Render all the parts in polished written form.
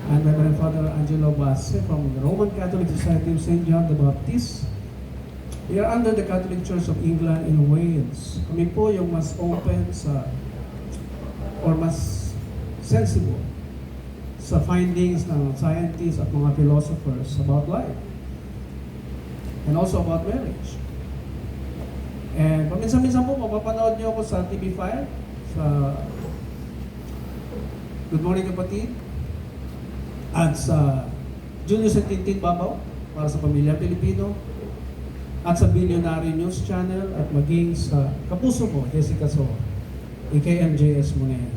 and Reverend Father Angelo Basse from the Roman Catholic Society of St. John the Baptist. We are under the Catholic Church of England in Wales. Kami po yung mas open sa, or mas sensible sa findings ng scientists at mga philosophers about life and also about marriage. And paminsan-minsan po, mapapanood niyo ako sa TV5, sa Good Morning Kapatid, at sa Junior Tintin Babaw, para sa Pamilya Pilipino, at sa Billionaire News Channel, at maging sa kapuso ko, Jessica So, KMJS mo na yan.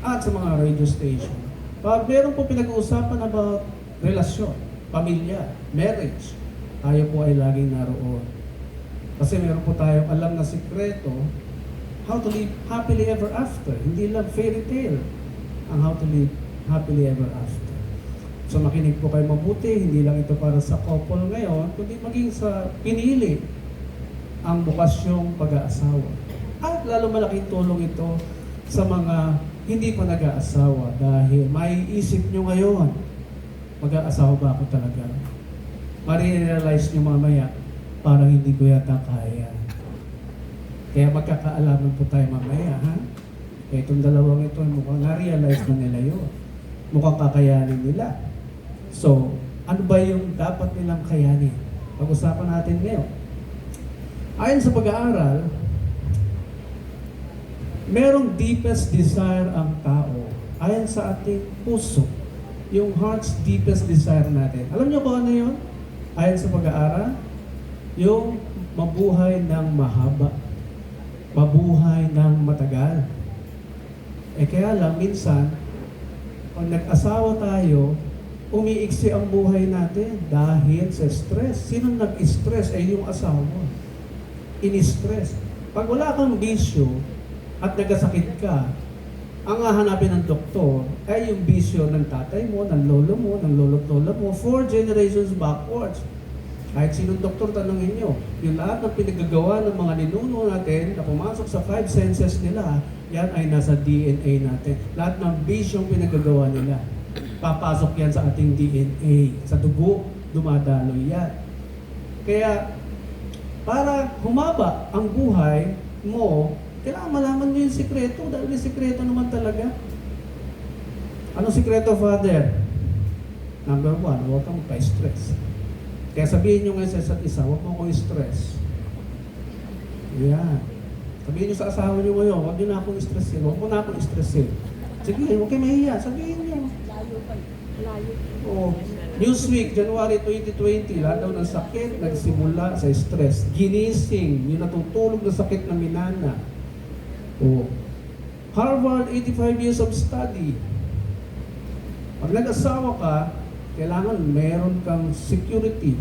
At sa mga radio station. Pag meron po pinag-uusapan about relasyon, pamilya, marriage, tayo po ay laging naroon. Kasi meron po tayong alam na sikreto, how to live happily ever after. Hindi lang fairy tale ang how to live happily ever after. So makinig po kayo mabuti, hindi lang ito para sa couple ngayon, kundi maging sa pinili ang bukasyong pag-aasawa. At lalo malaking tulong ito sa mga hindi pa nag-aasawa dahil may isip nyo ngayon, mag-aasawa ba ako talaga? Marirealize nyo mamaya, parang hindi ko yata kaya. Kaya magkakaalaman po tayo mamaya, ha? Kaya itong dalawang ito, mukhang na-realize na nila yun. Mukhang kakayanin nila. So, ano ba yung dapat nilang kayanin? Pag-usapan natin ngayon. Ayon sa pag-aaral, merong deepest desire ang tao. Ayon sa ating puso, yung heart's deepest desire natin. Alam niyo ba ano yun? Ayon sa pag-aaral, yung mabuhay ng mahaba. Mabuhay ng matagal. Kaya lang, minsan, pag nag-asawa tayo, umiiksi ang buhay natin dahil sa stress. Sinong nag-stress? Yung asawa mo. In-stress. Pag wala kang bisyo at nagkasakit ka, ang hahanapin ng doktor ay yung bisyo ng tatay mo, ng lolo mo, ng lolo't lola mo, 4 generations backwards. Kahit sinong doktor, tanongin nyo, yung lahat ng pinagagawa ng mga ninuno natin na pumasok sa 5 senses nila, yan ay nasa DNA natin. Lahat ng bisyong pinagagawa nila, papasok yan sa ating DNA. Sa dugo, dumadaloy yan. Kaya, para humaba ang buhay mo, kailangan malaman mo yung sikreto, dahil yung sikreto naman talaga. Anong sikreto, Father? Number 1, huwag kang pa-stress. Kaya sabihin nyo ngayon sa isa't isa, huwag mo akong stress. Yan. Sabihin nyo sa asawa nyo ngayon, huwag nyo na akong stressin. Huwag mo na akong stressin. Sige, huwag kayo mahiya. Sabihin nyo. Layo pa. Layo. Oh. Newsweek, January 2020, lahat daw ng sakit, nagsimula sa stress. Ginising, yung natutulog na sakit na minana. Oh. Harvard, 85 years of study. Pag nag-asawa ka, kailangan meron kang security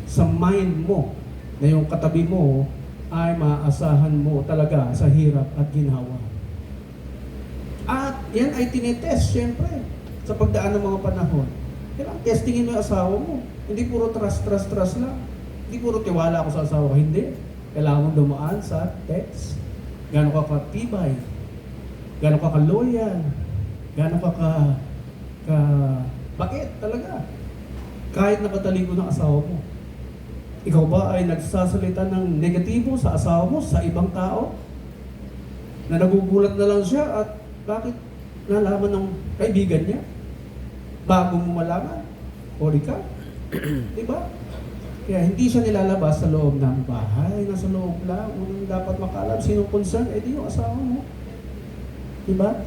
sa mind mo na yung katabi mo ay maaasahan mo talaga sa hirap at ginhawa. At yan ay tinitest, syempre, sa pagdaan ng mga panahon. Kailangan testingin mo yung asawa mo. Hindi puro trust lang. Hindi puro tiwala ako sa asawa. Hindi. Kailangan mo dumaan sa test. Gano'n ka katibay. Gano'n ka ka-loyal. Gano'n ka bakit talaga? Kahit napataling mo ng asawa mo. Ikaw ba ay nagsasalita ng negatibo sa asawa mo, sa ibang tao? Na nagugulat na lang siya at bakit nalaman ng kaibigan niya? Bago mo malaman? O ikaw? Diba? Kaya hindi siya nilalabas sa loob ng bahay, nasa loob lang. Unang dapat makalam, sinong concern? Di yung asawa mo. Diba?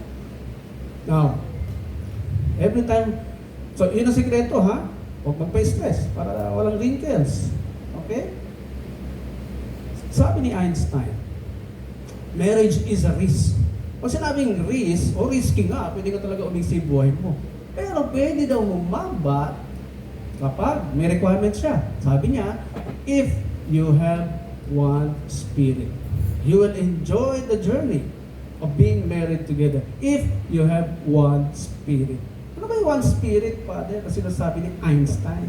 Now, every time, so yun ang sikreto, ha? Huwag magpa-stress para walang wrinkles. Okay? Sabi ni Einstein, marriage is a risk. Pag sinabing risk, o risky nga, pwede ka talaga umiksi buhay mo. Pero pwede daw humaba kapag may requirement siya. Sabi niya, if you have one spirit, you will enjoy the journey of being married together. If you have one spirit. Ano ba yung one spirit, Father? Kasi nasabi ni Einstein.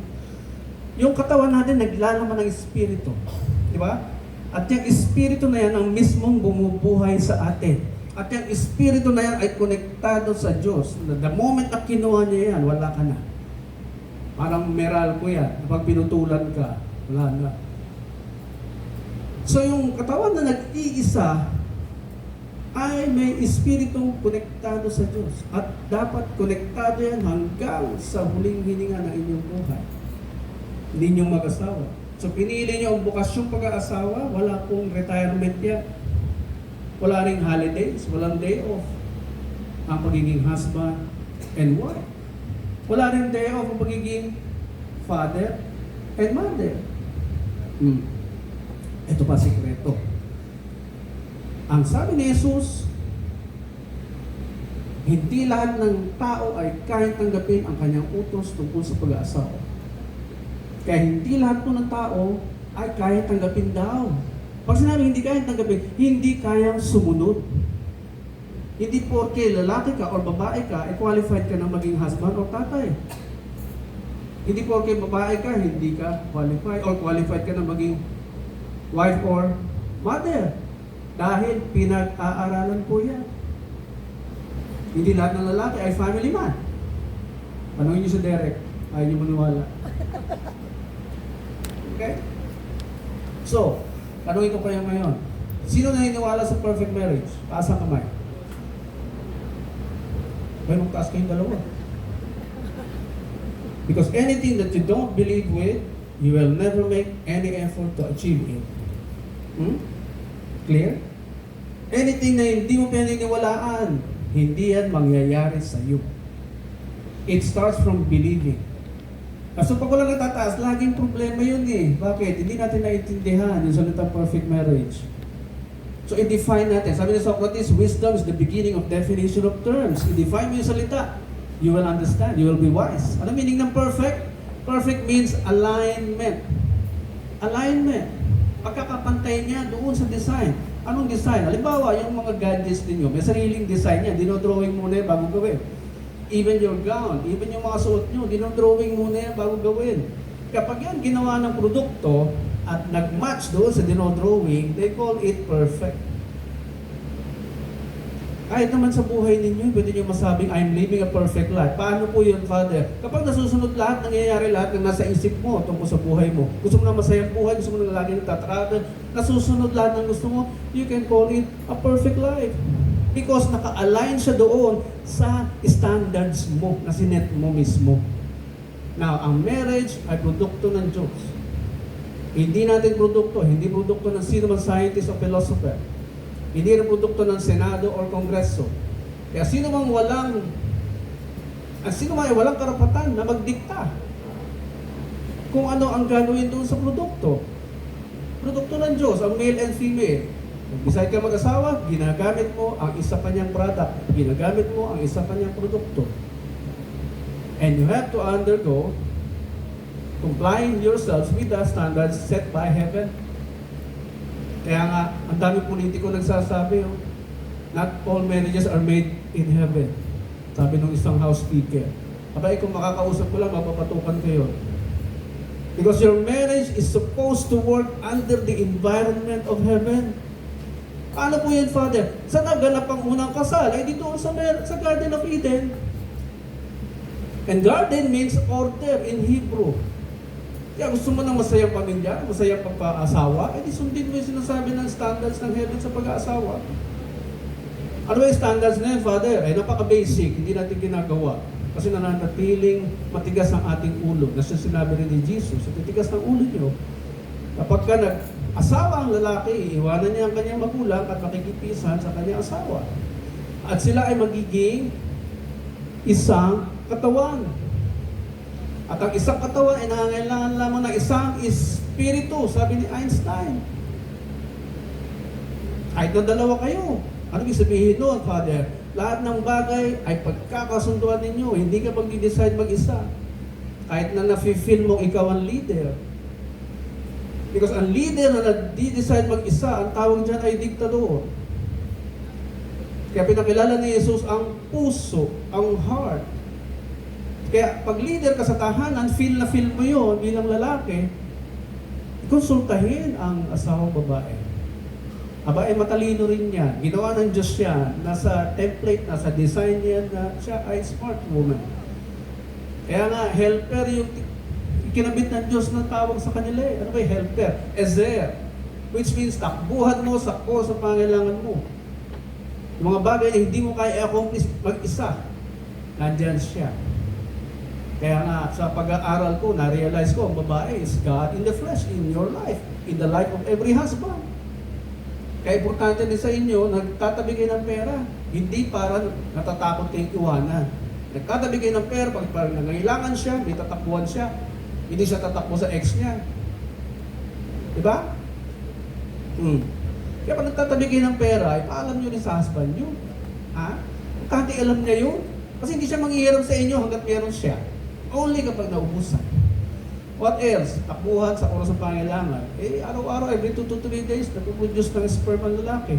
Yung katawan natin naglalaman ng espiritu. Di ba? At yung espiritu na yan ang mismong bumubuhay sa atin. At yung espiritu na yan ay konektado sa Diyos. The moment na kinuha niya yan, wala ka na. Parang meral ko yan. Kapag pinutulan ka, wala na. So yung katawan na nag-iisa ay may espiritu konektado sa Diyos. At dapat konektado yan hanggang sa huling hininga ng inyong buhay. Hindi nyo mag-asawa. So pinili nyo ang bukasyong pag-aasawa, wala pong retirement yan. Wala ring holidays, walang day off. Ang pagiging husband and wife. Wala ring day off ang pagiging father and mother. Ito pa sikreto. Ang sabi ni Jesus, hindi lahat ng tao ay kayang tanggapin ang kanyang utos tungkol sa pag-aasawa. Kaya hindi lahat po ng tao ay kayang tanggapin daw. Pag sinabi hindi kayang tanggapin, hindi kayang sumunod. Hindi porke lalaki ka or babae ka, ay qualified ka na maging husband o tatay. Hindi porke babae ka, hindi ka qualified or qualified ka na maging wife or mother. Dahil pinag-aaralan po yan. Hindi lahat ng lalaki ay family man. Panungin niyo si Derek, ayaw niyo maniwala. Okay? So, tanungin ko kayo ngayon. Sino naniniwala sa perfect marriage? Taas ang kamay. May magtaas kayong dalawa. Because anything that you don't believe with, you will never make any effort to achieve it. Clear? Anything na hindi mo pinaniniwalaan, hindi yan mangyayari sa iyo. It starts from believing. Kaso pag wala natataas, laging problema yun eh. Bakit? Hindi natin naiintindihan yung salitang perfect marriage. So i-define natin. Sabi ni Socrates, wisdom is the beginning of definition of terms. I-define mo yung salita. You will understand. You will be wise. Ano meaning ng perfect? Perfect means alignment. Alignment. Pagkakapantay niya doon sa design. Anong design? Halimbawa, yung mga gadgets ninyo, may sariling design yan. Dinodrawing muna yan bago gawin. Even your gown, even yung mga suot nyo, dinodrawing muna yan bago gawin. Kapag yan ginawa ng produkto at nag-match doon sa dinodrawing, they call it perfect. Kahit naman sa buhay ninyo, pwede nyo masabing, I'm living a perfect life. Paano po yun, Father? Kapag nasusunod lahat, nangyayari lahat ng nasa isip mo tungkol sa buhay mo. Gusto mo na masayang buhay, gusto mo na lagi nagtatravel, nasusunod lahat ng gusto mo, you can call it a perfect life. Because naka-align siya doon sa standards mo, na sinet mo mismo. Now, ang marriage ay produkto ng Diyos. Hindi natin produkto, hindi produkto ng sino man scientist o philosopher. Hindi rin produkto ng Senado or Kongreso. Kaya sino mang walang karapatan na magdikta kung ano ang gagawin doon sa produkto. Produkto ng Diyos, ang male and female. Decide ka mag-asawa, ginagamit mo ang isa pa niyang product, ginagamit mo ang isa pa niyang produkto. And you have to undergo complying yourselves with the standards set by heaven. Kaya nga, ang dami politiko nagsasabi, not all marriages are made in heaven. Sabi ng isang house speaker. Abay, kung makakausap ko lang, mapapatukan kayo. Because your marriage is supposed to work under the environment of heaven. Paano po yan, Father? Saan naganap ang unang kasal? Ay dito sa Garden of Eden. And garden means order in Hebrew. Kaya gusto mo ng masayang pamilya, masayang pagpaasawa, di sundin mo yung sinasabi ng standards ng heaven sa pag-aasawa. Ano ba yung standards na yun, Father? Ay napaka-basic, hindi natin ginagawa. Kasi nananatiling matigas ang ating ulo. Na siya sinabi rin ni Jesus, sa titigas ng ulo nyo, kapag ka nag-asawa ang lalaki, iiwanan niya ang kanyang magulang at makikipisan sa kanyang asawa. At sila ay magiging isang katawan. At ang isang katawan ay nangangailangan lamang ng isang espiritu, sabi ni Einstein. Kahit na dalawa kayo. Ano ibig sabihin noon, Father? Lahat ng bagay ay pagkakasunduan ninyo. Hindi ka mag-decide mag-isa. Kahit na nafe-feel mo ikaw ang leader. Because ang leader na nag-decide mag-isa, ang tawag dyan ay diktador. Kaya pinakilala ni Jesus ang puso, ang heart. Kaya pag leader ka sa tahanan, feel na feel mo yun bilang lalaki, konsultahin ang asawang babae. Aba, matalino rin yan. Ginawa ng Diyos yan. Nasa template, nasa design yan na siya ay smart woman. Kaya nga, helper yung kinabit ng Diyos na tawag sa kanila eh. Ano ba yung helper? Ezer. Which means, takbuhan mo, sakpo sa pangailangan mo. Yung mga bagay na hindi mo kaya i-accomplish mag-isa, nandyan siya. Kaya nga, sa pag-aaral ko, na-realize ko, ang babae is God in the flesh, in your life, in the life of every husband. Kaya importante din sa inyo, nagtatabi kayo ng pera. Hindi para natatakot kayong iwanan. Nagtatabi kayo ng pera, pag nangailangan siya, may tatakbuhan siya. Hindi siya tatakbo sa ex niya. Diba? Kaya pag nagtatabi kayo ng pera, ipaalam nyo rin sa husband nyo. Ha? Importante alam niya yun. Kasi hindi siya manghihiram sa inyo hanggat meron siya. Only kapag naubusan. What else? Takbuhan sa oras ng pangailangan. Araw-araw, every 2 to 3 days, napuproduce ng sperm ang lalaki.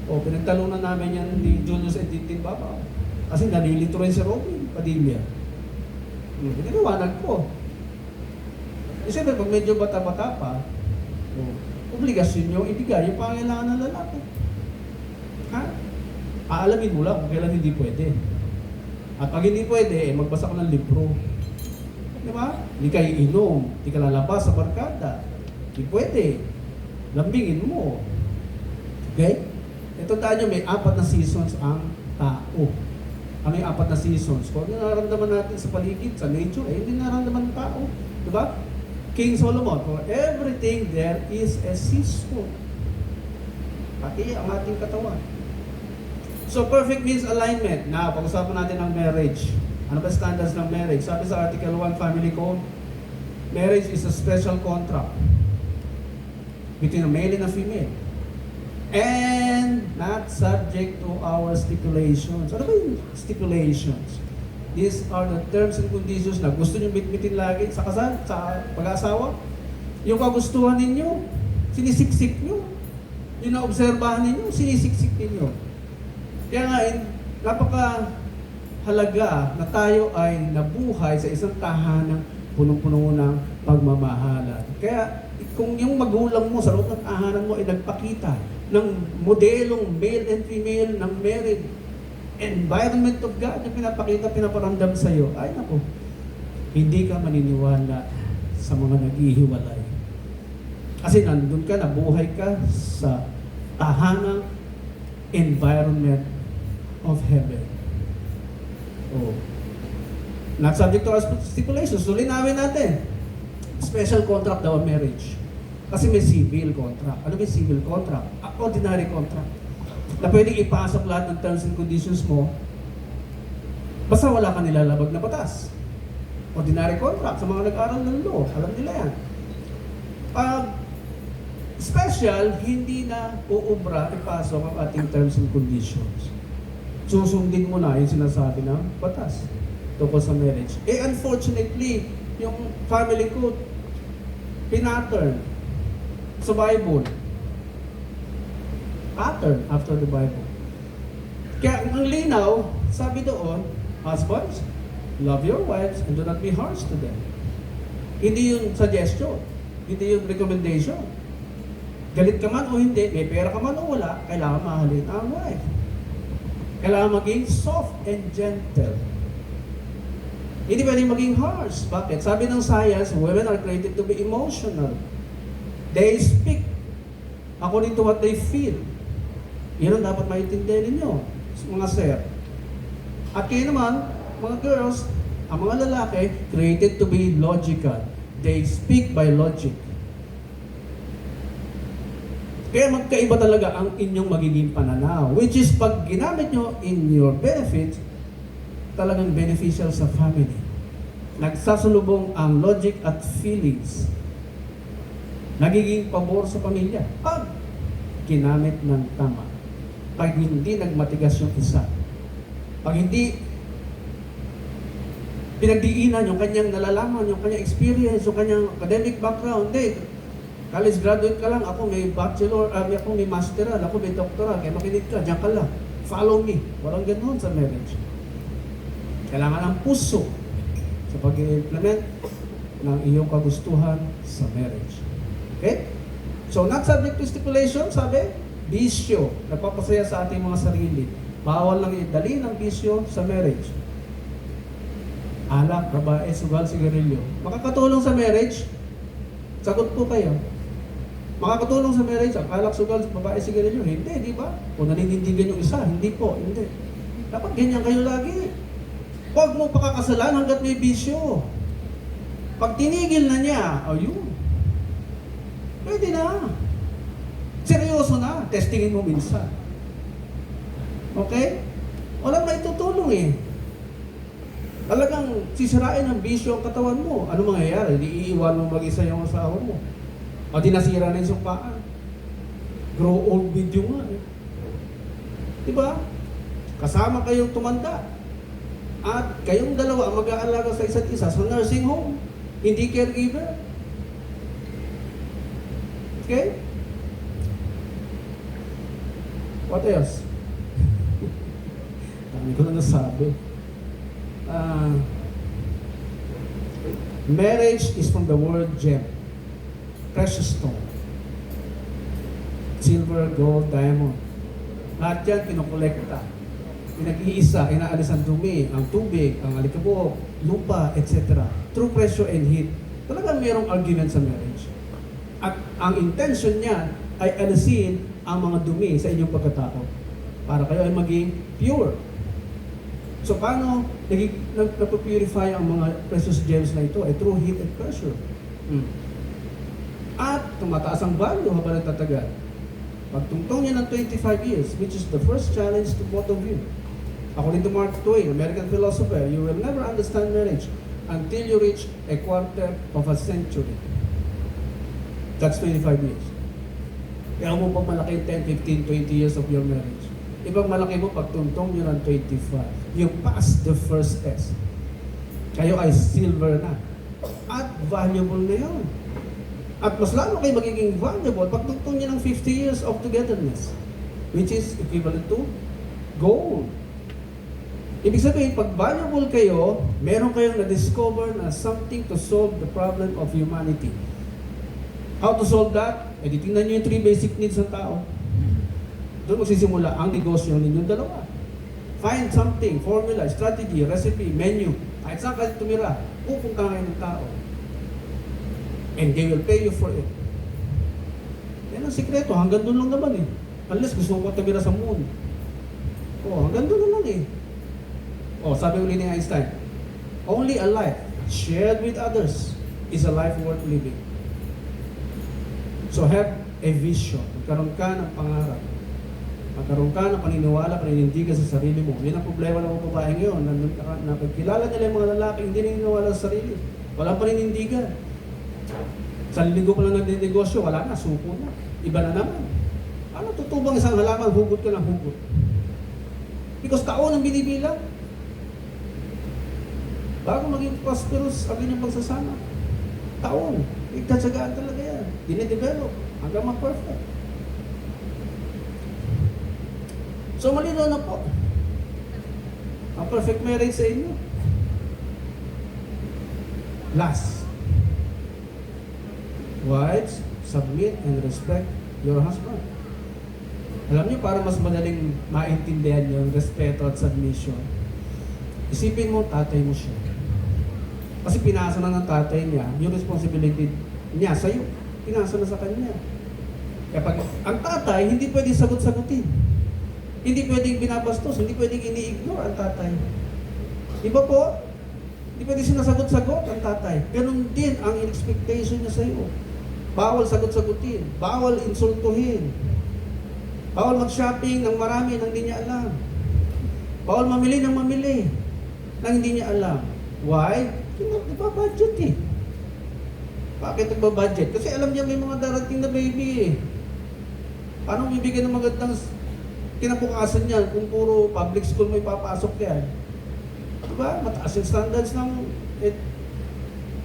Pinagtalunan namin yan ni Julius and Tintin Baba. Kasi nalilito rin si Robin Padilla. Pinaliwanag ko. Siyempre, pag medyo bata-bata pa, obligasyon nyo ibigay yung pangailangan ng lalaki. Ha? Aalamin mo lang kung kailan hindi pwede. At pag hindi pwede, magbasa ka ng libro. Di ba? Hindi kayo inom, hindi ka lalabas sa barkada. Hindi pwede. Lambingin mo. Okay? Ito tayo, may 4 na seasons ang tao. Ano yung 4 na seasons? Kung ano nararamdaman natin sa paligid, sa nature, hindi nararamdaman ng tao. Di ba? King Solomon, for everything there is a season. Pati ang ating katawan. So, perfect means alignment. Na, pag-usapan natin ang marriage. Ano ba standards ng marriage? Sabi sa Article 1 Family Code, marriage is a special contract between a male and a female. And not subject to our stipulations. Ano ba yung stipulations? These are the terms and conditions na gusto nyo bitbitin lagi sa kasal, sa pag-aasawa. Yung kagustuhan ninyo, sinisiksik nyo. Yung naobserbahan ninyo, sinisiksik ninyo. Kaya nga, napaka-halaga na tayo ay nabuhay sa isang tahanang punong-puno ng pagmamahalan. Kaya kung yung magulang mo sa loob ng tahanan mo ay nagpakita ng modelong male and female ng married environment of God na pinapakita, pinaparamdam sa iyo, ay naku, hindi ka maniniwala sa mga naghihiwalay. Kasi nandun ka, nabuhay ka sa tahanang environment of heaven. Not subject to our stipulations. So, linawin natin. Special contract daw ang marriage. Kasi may civil contract. Ano may civil contract? Ordinary contract. Na pwedeng ipasok lahat ng terms and conditions mo basta wala ka nilalabag na batas. Ordinary contract. Sa mga nag-aral ng law, alam nila yan. Special, hindi na uubra ipasok ang ating terms and conditions. Susundin mo na yung sinasabi ng batas tungkol sa marriage. Unfortunately, yung family code, pinattern sa Bible. Pattern after the Bible. Kaya ang linaw, sabi doon, husbands, love your wives and do not be harsh to them. Hindi yung suggestion, hindi yung recommendation. Galit ka man o hindi, may pera ka man o wala, kailangan mahalin ang wife. Kailangan maging soft and gentle. Hindi pwedeng maging harsh. Bakit? Sabi ng science, women are created to be emotional. They speak according to what they feel. Yan ang dapat maintindihan ninyo, mga sir. At kayo naman, mga girls, ang mga lalaki, created to be logical. They speak by logic. Kaya magkaiba talaga ang inyong magiging pananaw. Which is, pag ginamit nyo in your benefit, talagang beneficial sa family. Nagsasalubong ang logic at feelings. Nagiging pabor sa pamilya. Pag ginamit ng tama. Pag hindi nagmatigas yung isa. Pag hindi pinagdiinan yung kanyang nalalaman, yung kanyang experience, yung kanyang academic background, hindi. College graduate ka lang, ako may bachelor, ako may masteral, ako may doctoral, kaya makinig ka, diyan ka lang. Follow me. Walang ganoon sa marriage. Kailangan ng puso sa pag-implement ng iyong kagustuhan sa marriage. Okay? So, not subject to stipulation, sabi, bisyo, nagpapasaya sa ating mga sarili. Bawal lang idali ng bisyo sa marriage. Alak, babae, sugal, sigarilyo. Makakatulong sa marriage? Sagot po kayo. Makakatulong sa marriage, ang alak, sugal, babae, sigarilyo? Hindi, di ba? Kung naninindigan yung isa, hindi po, hindi. Dapat ganyan kayo lagi. Huwag mo pakakasalan hanggat may bisyo. Pag tinigil na niya, ayun. Pwede na. Seryoso na. Testingin mo minsan. Okay? Walang maitutulong eh. Talagang sisirain ng bisyo ang katawan mo. Ano mangyayari? Di iiwan mo mag-isa yung asawa mo. O di nasira na yung sumpaan. Grow old with you nga eh. Diba? Kasama kayong tumanda. At kayong dalawa ang mag-aalaga sa isa't isa sa nursing home. Hindi caregiver. Okay? What else? Dami ko na nasabi. Marriage is from the word gem. Precious stone. Silver, gold, diamond. Lahat yan kinukolekta. Pinag-iisa, inaalis ang dumi, ang tubig, ang alikabok, lupa, etc. Through pressure and heat. Talagang mayroong argument sa marriage. At ang intention niya ay alisin ang mga dumi sa inyong pagkatao para kayo ay maging pure. So paano nagpapurify ang mga precious gems na ito? Ay through heat and pressure. At tumataas ang value habang nagtatagal. Pagtungtong niya ng 25 years, which is the first challenge to both of you. According to Mark Twain, American philosopher, you will never understand marriage until you reach a quarter of a century. That's 25 years. Kaya mo pag malaki 10, 15, 20 years of your marriage. Ibang malaki mo pagtungtong nyo ng 25. You pass the first test. Kayo ay silver na. At valuable na yun. At mas lalo kayo magiging valuable pagtungtong nyo ng 50 years of togetherness. Which is equivalent to gold. Ibig sabihin, pag valuable kayo, meron kayong na-discover na something to solve the problem of humanity. How to solve that? Eh, di tingnan nyo yung 3 basic needs ng tao. Doon magsisimula ang negosyo ninyong dalawa. Find something, formula, strategy, recipe, menu. Kahit saan kayo tumira, pupunta kayo ng tao. And they will pay you for it. Yan ang sikreto, hanggang doon lang naman eh. Unless gusto mo tumira sa moon. Oh, hanggang doon lang eh. Oh, sabi uli ni Einstein, only a life shared with others is a life worth living. So have a vision. Magkaroon ka ng pangarap. Magkaroon ka ng paniniwala, paninindigan sa sarili mo. Yan ang problema ng mga babae ngayon. Nakikilala nila yung mga lalaki, hindi naniniwala sa sarili. Walang paninindigan. Sa linggo pa lang nagdinegosyo, wala na, suko na. Iba na naman. Ano tutubang isang halaman, hugot ka ng hugot? Because taon ang binibilang. Bago maging prosperous ang inyong pagsasama. Taon. Ikatsagaan talaga yan. Dine-develop hanggang mag-perfect. So malinaw na po. Ang perfect marriage sa inyo. Last. Wives, submit and respect your husband. Alam niyo, para mas madaling maintindihan yung respeto at submission, isipin mo, tatay mo siya. Kasi pinasa na ng tatay niya, yung responsibility niya sa'yo, pinasa na sa kanya. Kaya pag ang tatay, hindi pwedeng sagot-sagutin. Hindi pwedeng binabastos, hindi pwedeng ini-ignore ang tatay. Iba po, hindi pwedeng sinasagot-sagot ang tatay. Ganon din ang expectation niya sa'yo. Bawal sagot-sagutin, bawal insultuhin, bawal mag-shopping ng marami nang hindi niya alam. Bawal mamili ng mamili nang hindi niya alam. Why? Nagpa-budget eh. Bakit nagpa-budget? Kasi alam niya may mga darating na baby eh. Paano bibigyan ng magandang kinabukasan niya kung puro public school may papasok yan? Diba? Mataas yung standards ng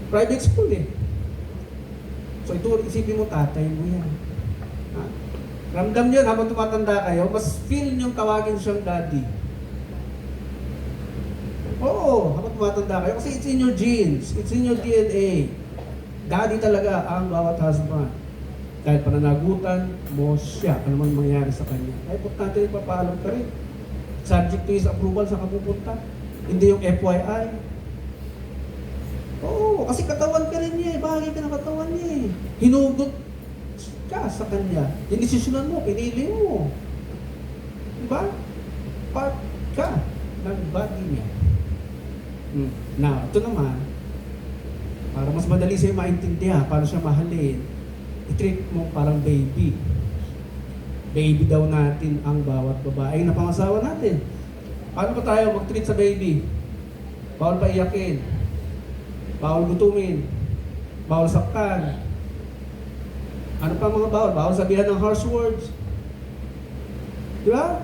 private school eh. So ito, isipin mo, tatay mo yan. Ha? Ramdam niyo habang tumatanda kayo, mas feel niyong tawagin siyang daddy. Oo, habang tumatanda kayo. Kasi it's in your genes. It's in your DNA. Daddy talaga ang bawat husband. Kahit pananagutan mo siya, ano man mangyari sa kanya. Ay, importante rin papaalam ka rin. Subject to his approval sa kapupunta. Hindi yung FYI. Oo, kasi katawan ka rin niya eh. Bahagi ka ng katawan niya eh. Hinugot ka sa kanya. Yung desisyonan mo, pinili mo. Diba? Part ka ng body niya. Now, ito naman, para mas madali sa'yo maintindihan, para siya mahalin, i-treat mo parang baby. Baby daw natin ang bawat babae na pangasawa natin. Paano pa tayo mag-treat sa baby? Bawal paiyakin. Bawal gutumin. Bawal saktan. Ano pa mga bawal? Bawal sabihan ng harsh words. Di ba?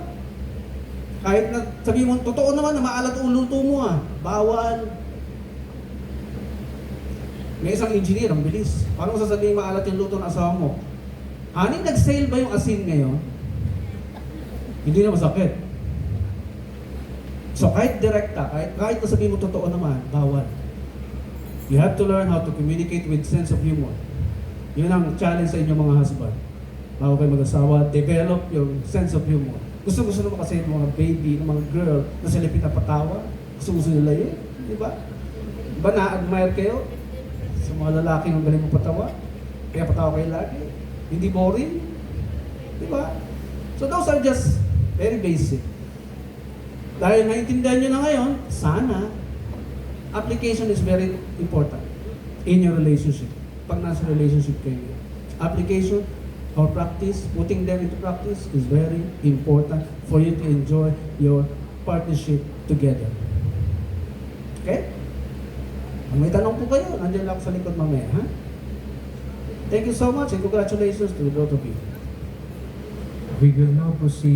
Kahit na sabihin mo, totoo naman na maalat ang luto mo bawal. May isang engineer, ang bilis. Paano mo sasabihin maalat yung luto ng asawa mo? Honey, nag-sale ba yung asin ngayon? Hindi na masakit. So kahit direkta, kahit na sabihin mo totoo naman, bawal. You have to learn how to communicate with sense of humor. Yun ang challenge sa inyo mga husband. Bago kayo mag-asawa, develop yung sense of humor. Gusto naman kasi yung mga baby, yung mga girl na silipin na patawa. Gusto nila yun. Di ba? Diba na-admire kayo sa mga lalaki ng galing patawa? Kaya patawa kayo lagi. Hindi boring. Di ba? So those are just very basic. Dahil naintindihan nyo na ngayon, sana, application is very important in your relationship. Pag nasa relationship kayo. Application or practice, putting them into practice is very important for you to enjoy your partnership together. Okay? Kung may tanong po kayo, nandiyan lang ako sa likod mamaya, ha? Thank you so much and congratulations to the both of you. We will now proceed